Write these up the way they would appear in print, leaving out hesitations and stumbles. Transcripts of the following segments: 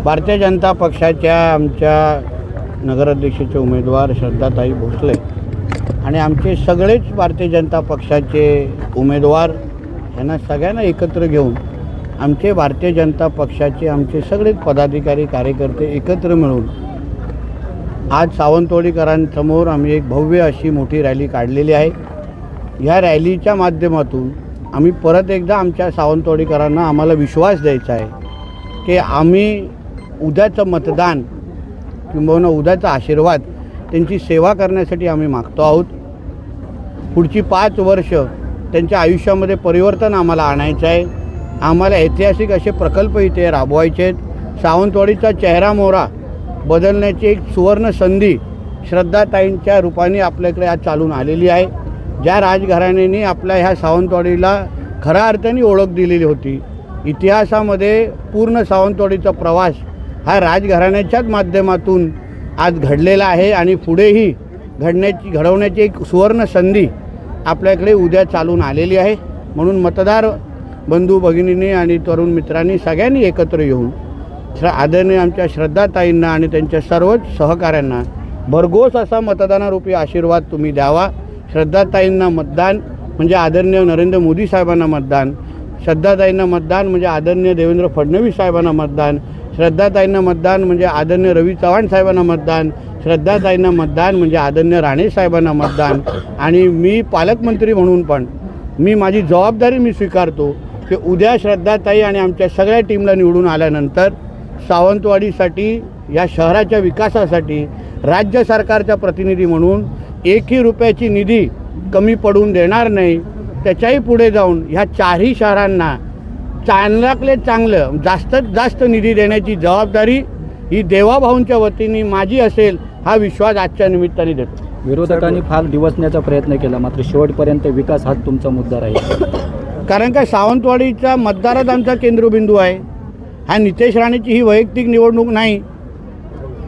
भारतीय जनता पक्षाच्या आमच्या नगराध्यक्षाचे उमेदवार श्रद्धाताई भोसले आणि आमचे सगळेच भारतीय जनता पक्षाचे उमेदवार यांना सगळ्यांना एकत्र घेऊन आमचे भारतीय जनता पक्षाचे आमचे सगळेच पदाधिकारी कार्यकर्ते एकत्र मिळून आज सावंतवाडीकरांसमोर आम्ही एक भव्य अशी मोठी रॅली काढलेली आहे। ह्या रॅलीच्या माध्यमातून आम्ही परत एकदा आमच्या सावंतवाडीकरांना आम्हाला विश्वास द्यायचा आहे की आम्ही उद्याचं मतदान किंबहुना उद्याचा आशीर्वाद त्यांची सेवा करण्यासाठी आम्ही मागतो आहोत। पुढची 5 वर्ष त्यांच्या आयुष्यामध्ये परिवर्तन आम्हाला आणायचं आहे। आम्हाला ऐतिहासिक असे प्रकल्प इथे राबवायचे आहेत। सावंतवाडीचा चेहरा मोहरा बदलण्याची एक सुवर्ण संधी श्रद्धाताईंच्या रूपाने आपल्याकडे आज चालून आलेली आहे। ज्या राजघराण्याने आपल्या ह्या सावंतवाडीला खऱ्या अर्थाने ओळख दिलेली होती, इतिहासामध्ये पूर्ण सावंतवाडीचा प्रवास हा राजघराण्याच्याच माध्यमातून आज घडलेला आहे आणि पुढेही घडवण्याची एक सुवर्ण संधी आपल्याकडे उद्या चालून आलेली आहे। म्हणून मतदार बंधू भगिनींनी आणि तरुण मित्रांनी सगळ्यांनी एकत्र येऊन आदरणीय आमच्या श्रद्धाताईंना आणि त्यांच्या सर्वच सहकाऱ्यांना भरघोस असा मतदानारूपी आशीर्वाद तुम्ही द्यावा। श्रद्धाताईंना मतदान म्हणजे आदरणीय नरेंद्र मोदी साहेबांना मतदान, श्रद्धाताईंना मतदान म्हणजे आदरणीय देवेंद्र फडणवीस साहेबांना मतदान, श्रद्धाताईंना मतदान म्हणजे आदरणीय रवी चव्हाण साहेबांना मतदान, श्रद्धाताईंना मतदान म्हणजे आदरणीय राणे साहेबांना मतदान। आणि मी पालकमंत्री म्हणून पण मी माझी जबाबदारी मी स्वीकारतो की उद्या श्रद्धाताई आणि आमच्या सगळ्या टीमला निवडून आल्यानंतर सावंतवाडीसाठी या शहराच्या विकासासाठी राज्य सरकारचा प्रतिनिधी म्हणून एकही रुपयाची निधी कमी पडून देणार नाही। त्याच्याही पुढे जाऊन ह्या 4ही शहरांना चांगल्यातले चांगलं जास्तीत जास्त निधी देण्याची जबाबदारी ही देवाभाऊंच्या वतीने माझी असेल हा विश्वास आजच्या निमित्ताने देतो। विरोधकांनी फार दिवसण्याचा प्रयत्न केला, मात्र शेवटपर्यंत विकास हाच तुमचा मुद्दा राहील। कारण का सावंतवाडीचा मतदारच आमचा केंद्रबिंदू आहे। हा नितेश राणेची ही वैयक्तिक निवडणूक नाही,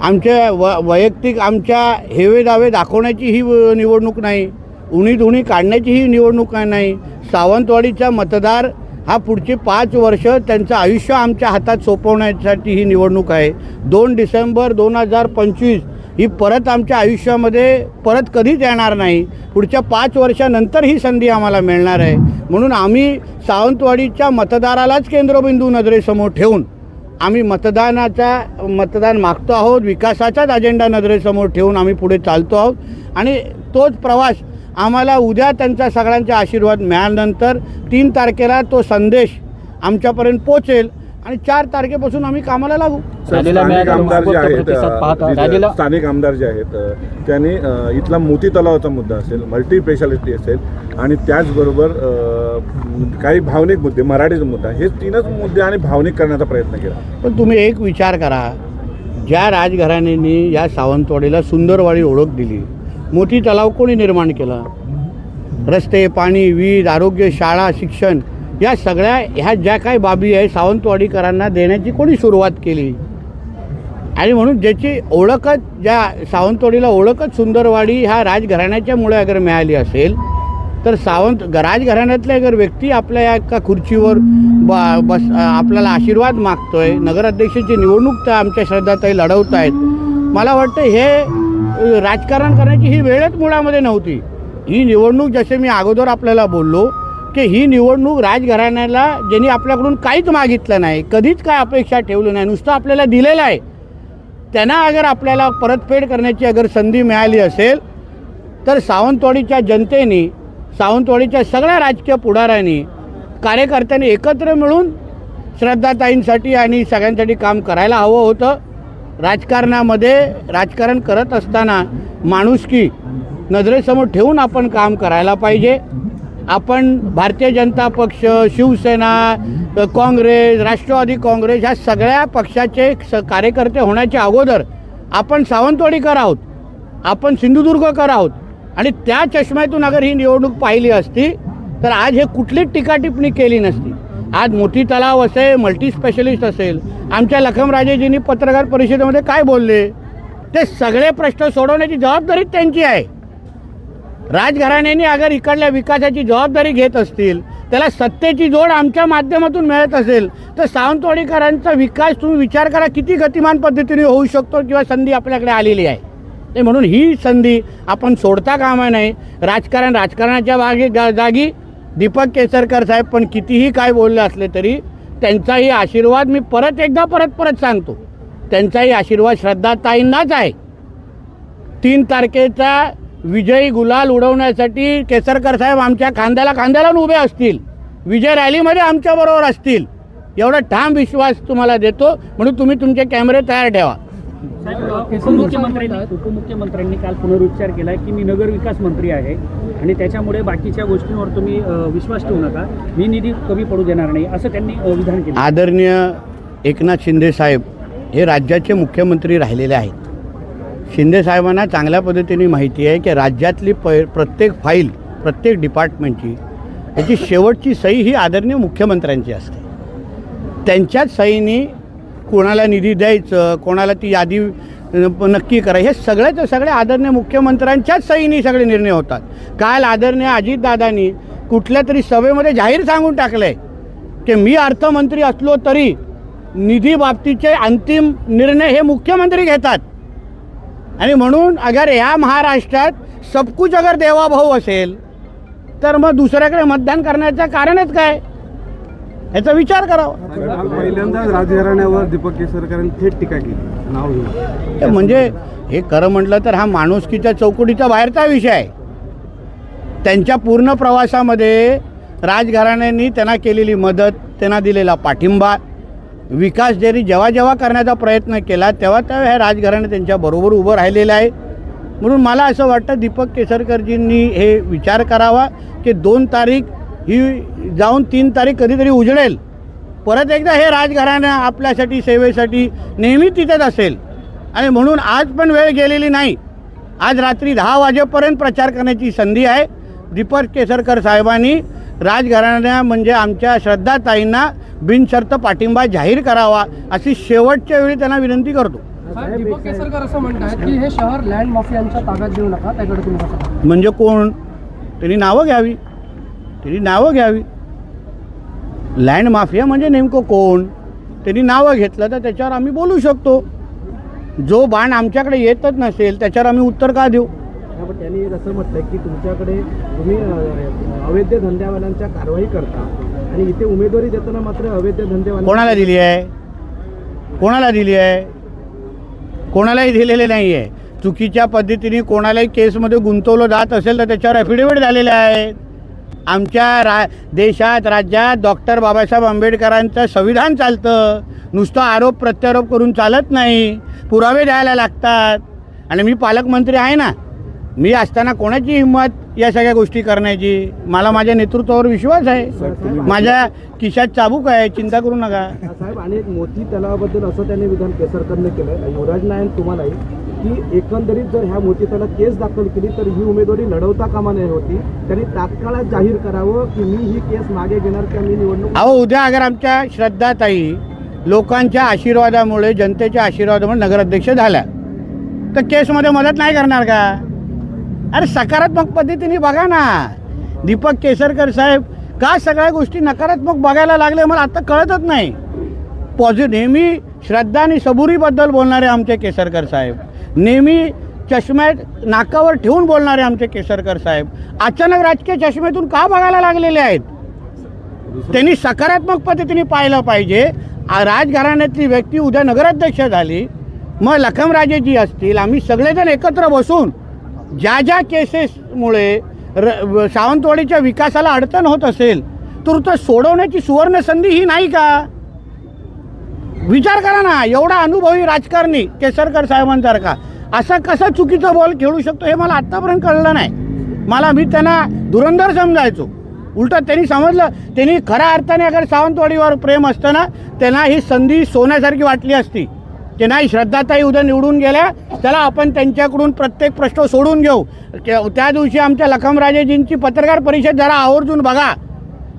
आमच्या वैयक्तिक आमच्या हेवे दावे दाखवण्याची ही निवडणूक नाही, उणीधुणी काढण्याची ही निवडणूक नाही। सावंतवाडीचा मतदार हा पुढचे 5 वर्ष त्यांचं आयुष्य आमच्या हातात सोपवण्यासाठी ही निवडणूक आहे। 2 डिसेंबर 2025 ही परत आमच्या आयुष्यामध्ये परत कधीच येणार नाही। पुढच्या 5 वर्षानंतर ही संधी आम्हाला मिळणार आहे। म्हणून आम्ही सावंतवाडीच्या मतदारालाच केंद्रबिंदू नजरेसमोर ठेवून आम्ही मतदान मागतो आहोत। विकासाचाच अजेंडा नजरेसमोर ठेवून आम्ही पुढे चालतो आहोत आणि तोच प्रवास आम्हाला उद्या त्यांचा सगळ्यांचा आशीर्वाद मिळाल्यानंतर 3 तारखेला तो संदेश आमच्यापर्यंत पोहोचेल आणि 4 तारखेपासून आम्ही कामाला लागू। स्थानिक आमदार जे आहेत त्यांनी इथला मोती तलावाचा मुद्दा असेल, मल्टी स्पेशालिटी असेल आणि त्याचबरोबर काही भावनिक मुद्दे, मराठीचा मुद्दा, हे 3च मुद्दे आणि भावनिक करण्याचा प्रयत्न केला। पण तुम्ही एक विचार करा, ज्या राजघराण्यांनी या सावंतवाडीला सुंदरवाडी ओळख दिली, मोती तलाव कोणी निर्माण केला, रस्ते, पाणी, वीज, आरोग्य, शाळा, शिक्षण या सगळ्या ह्या ज्या काही बाबी आहे सावंतवाडीकरांना देण्याची कोणी सुरुवात केली। आणि म्हणून ज्याची ओळखच ज्या सावंतवाडीला ओळखच सुंदरवाडी ह्या राजघराण्याच्यामुळे अगर मिळाली असेल तर राजघराण्यातल्या अगर व्यक्ती आपल्या या एका खुर्चीवर आपल्याला आशीर्वाद मागतोय, नगराध्यक्षाची निवडणूक तर आमच्या श्रद्धाताई लढवत आहेत, मला वाटतं हे राजकारण करण्याची ही वेळच मुळामध्ये नव्हती। ही निवडणूक जसे मी अगोदर आपल्याला बोललो की ही निवडणूक राजघराण्याला ज्यांनी आपल्याकडून काहीच मागितलं नाही, कधीच काय अपेक्षा ठेवली नाही, नुसतं आपल्याला दिलेलं आहे, त्यांना अगर आपल्याला परतफेड करण्याची अगर संधी मिळाली असेल तर सावंतवाडीच्या जनतेने, सावंतवाडीच्या सगळ्या राजकीय पुढाऱ्यांनी, कार्यकर्त्यांनी एकत्र मिळून श्रद्धाताईंसाठी आणि सगळ्यांसाठी काम करायला हवं होतं। राजकारणामध्ये राजकारण करत असताना माणुसकी नजरेसमोर ठेवून आपण काम करायला पाहिजे। आपण भारतीय जनता पक्ष, शिवसेना, काँग्रेस, राष्ट्रवादी काँग्रेस ह्या सगळ्या पक्षाचे कार्यकर्ते होण्याच्या अगोदर आपण सावंतवाडीकर आहोत, आपण सिंधुदुर्गकर आहोत आणि त्या चष्म्यातून अगर ही निवडणूक पाहिली असती तर आज हे कुठलीच टीकाटिप्पणी केली नसती। आज मोती तलाव असेल, मल्टी स्पेशलिस्ट असेल, आमच्या लखमराजेजींनी पत्रकार परिषदेमध्ये काय बोलले ते सगळे प्रश्न सोडवण्याची जबाबदारी त्यांची आहे। राजघराण्यांनी अगर इकडल्या विकासाची जबाबदारी घेत असतील त्याला सत्तेची जोड आमच्या माध्यमातून मिळत असेल तर सावंतवाडीकरांचा विकास तुम्ही विचार करा किती गतिमान पद्धतीने होऊ शकतो किंवा संधी आपल्याकडे आलेली आहे. ते म्हणून ही संधी आपण सोडता कामा नये. राजकारणाच्या जागी दीपक केसरकर साहेब पण कितीही काय बोलले असले तरी त्यांचाही आशीर्वाद मी परत सांगतो, त्यांचाही आशीर्वाद श्रद्धाताईंनाच आहे. 3 तारखेचा विजयी गुलाल उडवण्यासाठी केसरकर साहेब आमच्या खांद्याला उभे असतील, विजय रॅलीमध्ये आमच्याबरोबर असतील, एवढा ठाम विश्वास तुम्हाला देतो. म्हणून तुम्ही तुमचे कॅमेरे तयार ठेवा. उपमुख्यमंत्र्यांनी काल पुनरुच्चार केला की मी नगरविकास मंत्री आहे आणि त्याच्यामुळे बाकीच्या गोष्टींवर तुम्ही विश्वास ठेवू नका, मी निधी कमी पडू देणार नाही, असं त्यांनी विधान केलं. आदरणीय एकनाथ शिंदे साहेब हे राज्याचे मुख्यमंत्री राहिलेले आहेत. शिंदे साहेबांना चांगल्या पद्धतीने माहिती आहे की राज्यातली प्रत्येक फाईल, प्रत्येक डिपार्टमेंटची याची शेवटची सही ही आदरणीय मुख्यमंत्र्यांची असते. त्यांच्याच सहीनी कोणाला निधी द्यायचं, कोणाला ती यादी नक्की करा, हे सगळेचे सगळे आदरणीय मुख्यमंत्र्यांच्याच सहीनी सगळे निर्णय होतात. काल आदरणीय अजितदादांनी कुठल्या तरी सभेमध्ये जाहीर सांगून टाकलं आहे की मी अर्थमंत्री असलो तरी निधी बाबतीचे अंतिम निर्णय हे मुख्यमंत्री घेतात. आणि म्हणून अगर या महाराष्ट्रात सबकुच अगर देवाभाऊ असेल तर मग दुसऱ्याकडे मतदान करण्याचं कारणच काय, याचा विचार करावा. पहिल्यांदाच राजघराण्यावर दीपक केसरकरांनी थेट टीका केली, नाव घेऊन. म्हणजे हे खरं म्हटलं तर हा माणुसकीच्या चौकटीचा बाहेरचा विषय आहे. त्यांच्या पूर्ण प्रवासामध्ये राजघराण्यांनी त्यांना केलेली मदत, त्यांना दिलेला पाठिंबा, विकास जरी जेव्हा करण्याचा प्रयत्न केला तेव्हा हे राजघराणे त्यांच्याबरोबर उभं राहिलेलं आहे. म्हणून मला असं वाटतं दीपक केसरकरजींनी हे विचार करावा की 2 तारीख ही जाऊन 3 तारीख कधीतरी उजळेल. परत एकदा हे राजघराणं आपल्यासाठी सेवेसाठी नेहमी तिथेच असेल. आणि म्हणून आज पण वेळ गेलेली नाही. आज रात्री 10 वाजेपर्यंत प्रचार करण्याची संधी आहे. दीपक केसरकर साहेबांनी राजघराण्या म्हणजे आमच्या श्रद्धाताईंना बिनशर्त पाठिंबा जाहीर करावा अशी शेवटच्या वेळी त्यांना विनंती करतो. दीपक केसरकर असं म्हणतात की हे शहर लँड माफियांच्या ताब्यात देऊ नका, त्याकडे तुम्ही कसं म्हणजे कोण, त्यांनी नावं घ्यावी. लँड माफिया म्हणजे नेमकं कोण, त्यांनी नावं घेतलं तर त्याच्यावर आम्ही बोलू शकतो. जो बाण आमच्याकडे येतच नसेल त्याच्यावर आम्ही उत्तर का देऊ. पण त्यांनी असं म्हटलं की तुम्ही अवैध धंद्यावाल्यांच्या कारवाई करता आणि इथे उमेदवारी देताना मात्र अवैध धंदेवाले कोणाला दिली आहे, कोणालाही दिलेले नाही आहे. चुकीच्या पद्धतीने कोणालाही केसमध्ये गुंतवलं जात असेल तर त्याच्यावर ॲफिडेविट झालेले आहेत. आमच्या देशात राज्यात डॉक्टर बाबासाहेब आंबेडकरांचं संविधान चालतं. नुसतं आरोप प्रत्यारोप करून चालत नाही, पुरावे द्यायला लागतात. आणि मी पालकमंत्री आहे ना, मी असताना कोणाची हिंमत या सगळ्या गोष्टी करण्याची. मला माझ्या नेतृत्वावर विश्वास आहे, माझ्या खिशात चाबूक आहे, चिंता करू नका. साहेब, आणि एक मोती तलावाबद्दल असं त्यांनी विधान केसरकरने केलं, युवराज नारायण तुम्हालाही, की एकंदरीत जर ह्या मोती तलावात केस दाखल केली तर ही उमेदवारी लढवता कामा नये होती. त्यांनी तात्काळ जाहीर करावं की मी ही केस मागे घेणार किंवा मी निवडणूक. उद्या अगर आमच्या श्रद्धाताई लोकांच्या आशीर्वादामुळे, जनतेच्या आशीर्वादामुळे नगराध्यक्ष झाल्या तर केसमध्ये मदत नाही करणार का. अरे सकारात्मक पद्धतीने बघा ना. दीपक केसरकर साहेब का सगळ्या गोष्टी नकारात्मक बघायला लागले मला आता कळतच नाही. नेहमी श्रद्धा आणि सबुरीबद्दल बोलणारे आमचे केसरकर साहेब, नेहमी चष्म्यात नाकावर ठेवून बोलणारे आमचे केसरकर साहेब अचानक राजकीय चष्म्यातून का बघायला लागलेले आहेत. त्यांनी सकारात्मक पद्धतीने पाहिलं पाहिजे. राजघराण्यातली व्यक्ती उद्या नगराध्यक्ष झाली, मग लखमराजेजी असतील, आम्ही सगळेजण एकत्र बसून ज्या केसेसमुळे सावंतवाडीच्या विकासाला अडचण होत असेल तर तो सोडवण्याची सुवर्ण संधी ही नाही का. विचार करा ना. एवढा अनुभवी राजकारणी केसरकर साहेबांसारखा असा कसा चुकीचा बॉल खेळू शकतो हे मला आत्तापर्यंत कळलं नाही. मी त्यांना धुरंधर समजायचो. उलटं त्यांनी समजलं, त्यांनी खऱ्या अर्थाने अगर सावंतवाडीवर प्रेम असतं ना त्यांना ही संधी सोन्यासारखी वाटली असती की नाही श्रद्धाताई उद्या निवडून गेल्या, चला आपण त्यांच्याकडून प्रत्येक प्रश्न सोडून घेऊ. त्या दिवशी आमच्या लखमराजेजींची पत्रकार परिषद जरा आवर्जून बघा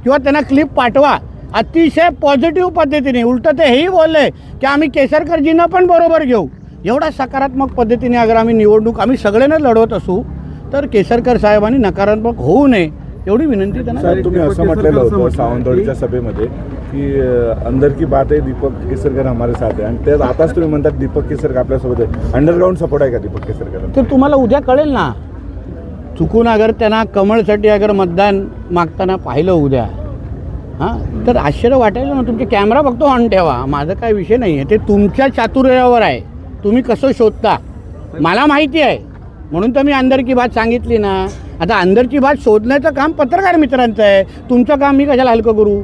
किंवा त्यांना क्लिप पाठवा. अतिशय पॉझिटिव्ह पद्धतीने उलटं ते हेही बोलले की आम्ही केसरकरजींना पण बरोबर घेऊ. एवढा सकारात्मक पद्धतीने अगर आम्ही निवडणूक आम्ही सगळ्यांना लढवत असू तर केसरकर साहेबांनी नकारात्मक होऊ नये एवढी विनंती त्यांना साहेब, तुम्ही असं म्हटलेलं होतं सावंतवाडीच्या सभेमध्ये की अंदर की बात आहे, दीपक केसरकर हमारे साथ आहे, आणि त्यात आताच तुम्ही म्हणतात दीपक केसरकर आपल्यासोबत आहे. अंडरग्राऊंड सपोर्ट आहे का दीपक केसरकर? तर तुम्हाला उद्या कळेल ना. चुकून अगर त्यांना कमळसाठी अगर मतदान मागताना पाहिलं उद्या, हां, तर आश्चर्य वाटेल ना. तुमचे कॅमेरा बघतो ऑन ठेवा, माझं काय विषय नाही आहे. ते तुमच्या चातुर्यावर आहे, तुम्ही कसं शोधता मला माहिती आहे. म्हणून तर मी अंदर की बात सांगितली ना. आता अंदरची बात शोधण्याचं काम पत्रकार मित्रांचं आहे, तुमचं काम मी कशाला हलकं करू.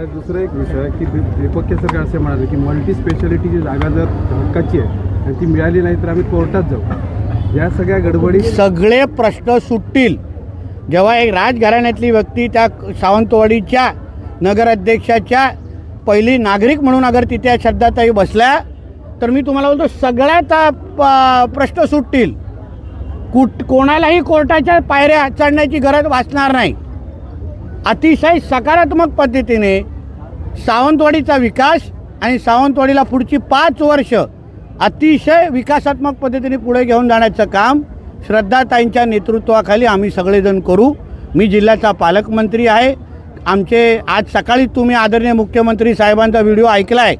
दुसरा एक विषय की दीपक केसरकर असे म्हणाले की मल्टी स्पेशालिटीची जागा जर हक्काची आहे आणि ती मिळाली नाही तर आम्ही कोर्टात जाऊ. या सगळ्या गडबडी सगळे प्रश्न सुटतील जेव्हा एक राजघराण्यातली व्यक्ती त्या सावंतवाडीच्या नगराध्यक्षाच्या पहिली नागरिक म्हणून अगर तिथे श्रद्धाताई बसल्या, तर मी तुम्हाला बोलतो सगळ्यात प्रश्न सुटतील. कोणालाही कोर्टाच्या पायऱ्या चढण्याची गरज भासणार नाही. अतिशय सकारात्मक पद्धतीने सावंतवाडीचा विकास आणि सावंतवाडीला पुढची 5 वर्ष अतिशय विकासात्मक पद्धतीने पुढे घेऊन जाण्याचं काम श्रद्धाताईंच्या नेतृत्वाखाली आम्ही सगळेजण करू. मी जिल्ह्याचा पालकमंत्री आहे. आमचे आज सकाळी तुम्ही आदरणीय मुख्यमंत्री साहेबांचा व्हिडिओ ऐकला आहे.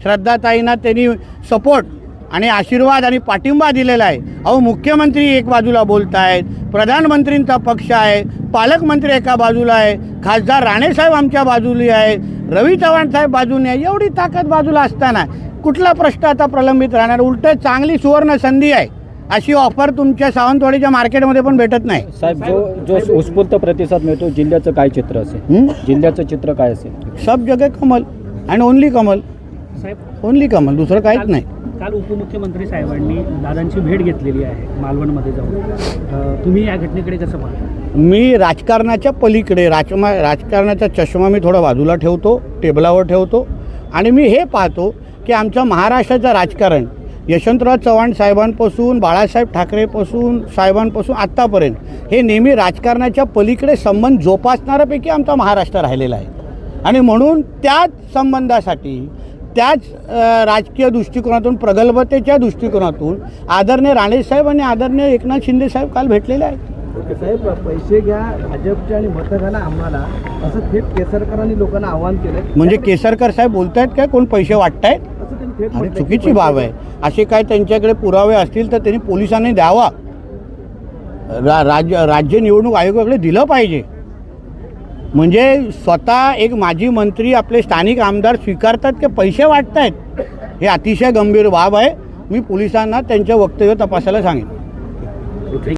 श्रद्धाताईंना त्यांनी सपोर्ट आणि आशीर्वाद आणि पाठिंबा दिलेला आहे. अहो, मुख्यमंत्री एक बाजूला बोलत आहेत, प्रधानमंत्रींचा पक्ष आहे, पालकमंत्री एका बाजूला आहे, खासदार राणेसाहेब आमच्या बाजूला आहे, रवी चव्हाण साहेब बाजूने आहे. एवढी ताकद बाजूला असताना कुठला प्रश्न आता प्रलंबित राहणार? उलट चांगली सुवर्ण संधी आहे. अशी ऑफर तुमच्या सावंतवाडीच्या मार्केटमध्ये पण भेटत नाही. साहेब, जो उत्स्फूर्त प्रतिसाद मिळतो, जिल्ह्याचं काय चित्र असेल? जिल्ह्याचं चित्र काय असेल? सब जगह कमल अँड ओनली कमल, साहेब, ओनली कमल, दुसरं काहीच नाही. काल उपमुख्यमंत्री साहेबांनी दादांची भेट घेतलेली आहे मालवणमध्ये जाऊन. तुम्ही या घटनेकडे कसं पाहता? मी राजकारणाच्या पलीकडे राजकारणाचा चष्मा मी थोडा बाजूला ठेवतो, टेबलावर ठेवतो, आणि मी हे पाहतो की आमच्या महाराष्ट्राचं राजकारण यशवंतराव चव्हाण साहेबांपासून, बाळासाहेब ठाकरेपासून साहेबांपासून आत्तापर्यंत हे नेहमी राजकारणाच्या पलीकडे संबंध जोपासणाऱ्यापैकी आमचा महाराष्ट्र राहिलेला आहे. आणि म्हणून त्याच संबंधासाठी, त्याच राजकीय दृष्टिकोनातून, प्रगल्भतेच्या दृष्टिकोनातून आदरणीय राणेसाहेब आणि आदरणीय एकनाथ शिंदे साहेब काल भेटलेले आहेत. साहेब, पैसे घ्या भाजपचे आणि मतं घाला आम्हाला, असं थेट केसरकरांनी लोकांना आवाहन केलंय. म्हणजे केसरकर साहेब बोलत आहेत काय कोण पैसे वाटतायत? असं त्यांनी थेट आणि म्हटलंय की चुकीची बाब आहे. असे काय त्यांच्याकडे पुरावे असतील तर त्यांनी पोलिसांनी द्यावा, राज्य निवडणूक आयोगाकडे दिलं पाहिजे. म्हणजे स्वतः एक माजी मंत्री आपले स्थानिक आमदार स्वीकारतात की पैसे वाटत आहेत, हे अतिशय गंभीर बाब आहे. मी पोलिसांना त्यांचं वक्तव्य तपासायला सांगेन.